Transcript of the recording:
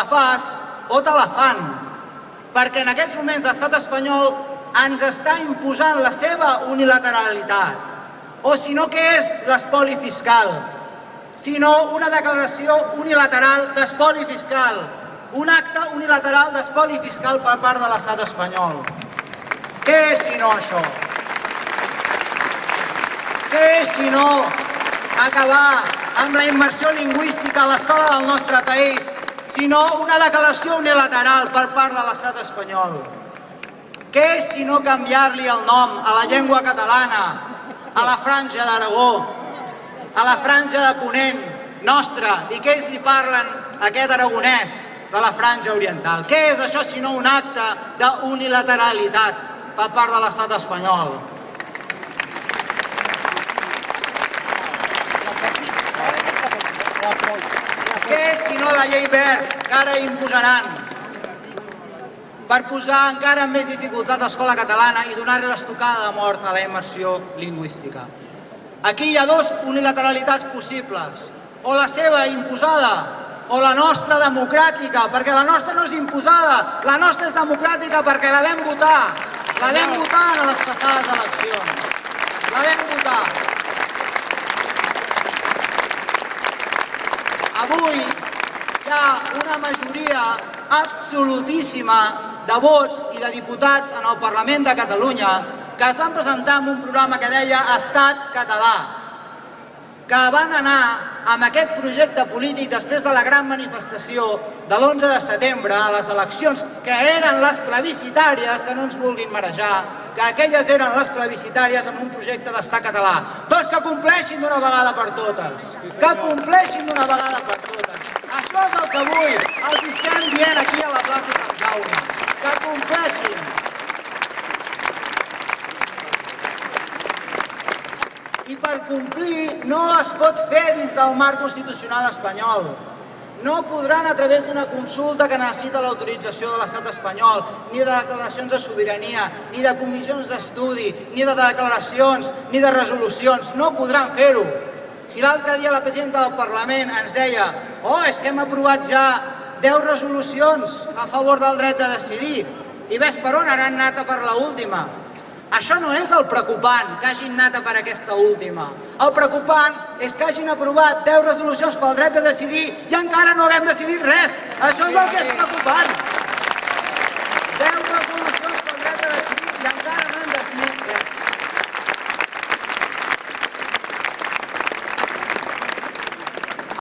fas o te la fan, perquè en aquests moments l'estat espanyol ens està imposant la seva unilateralitat. O si no, què és l'espoli fiscal? Sinó una declaració unilateral d'espoli fiscal, un acte unilateral d'espoli fiscal per part de l'estat espanyol. Què és si no això? Què és si no acabar amb la immersió lingüística a l'escola del nostre país, sinó una declaració unilateral per part de l'estat espanyol? Què és si no canviar-li el nom a la llengua catalana, a la Franja d'Aragó, a la Franja de Ponent nostra, i que ells li parlen aquest aragonès de la Franja Oriental? Què és això si no un acte d'unilateralitat per part de l'estat espanyol? Què és si no la llei Wert que ara imposaran per posar encara més dificultat l'escola catalana i donar-li l'estocada de mort a la immersió lingüística? Aquí hi ha dues unilateralitats possibles, o la seva imposada o la nostra democràtica, perquè la nostra no és imposada, la nostra és democràtica perquè la vam votar en les passades eleccions, la vam votar. Avui hi ha una majoria absolutíssima de vots i de diputats en el Parlament de Catalunya que es van presentar amb un programa que deia Estat català, que van anar amb aquest projecte polític després de la gran manifestació de l'11 de setembre a les eleccions, que eren les plebiscitàries, que no ens vulguin marejar, que aquelles eren les plebiscitàries amb un projecte d'estat català. Doncs que compleixin d'una vegada per totes, que compleixin d'una vegada per totes. Això és el que avui els estem dient aquí a la plaça Sant Jaume, que compleixin. I per complir no es pot fer dins del marc constitucional espanyol. No podran a través d'una consulta que necessita l'autorització de l'estat espanyol, ni de declaracions de sobirania, ni de comissions d'estudi, ni de declaracions, ni de resolucions. No podran fer-ho. Si l'altre dia la presidenta del Parlament ens deia és que hem aprovat ja 10 resolucions a favor del dret de decidir i ves per on ara han anat a per l'última. Això no és el preocupant, que hagin anat a per aquesta última. El preocupant és que hagin aprovat 10 resolucions pel dret de decidir i encara no haguem decidit res. Això és el que és preocupant.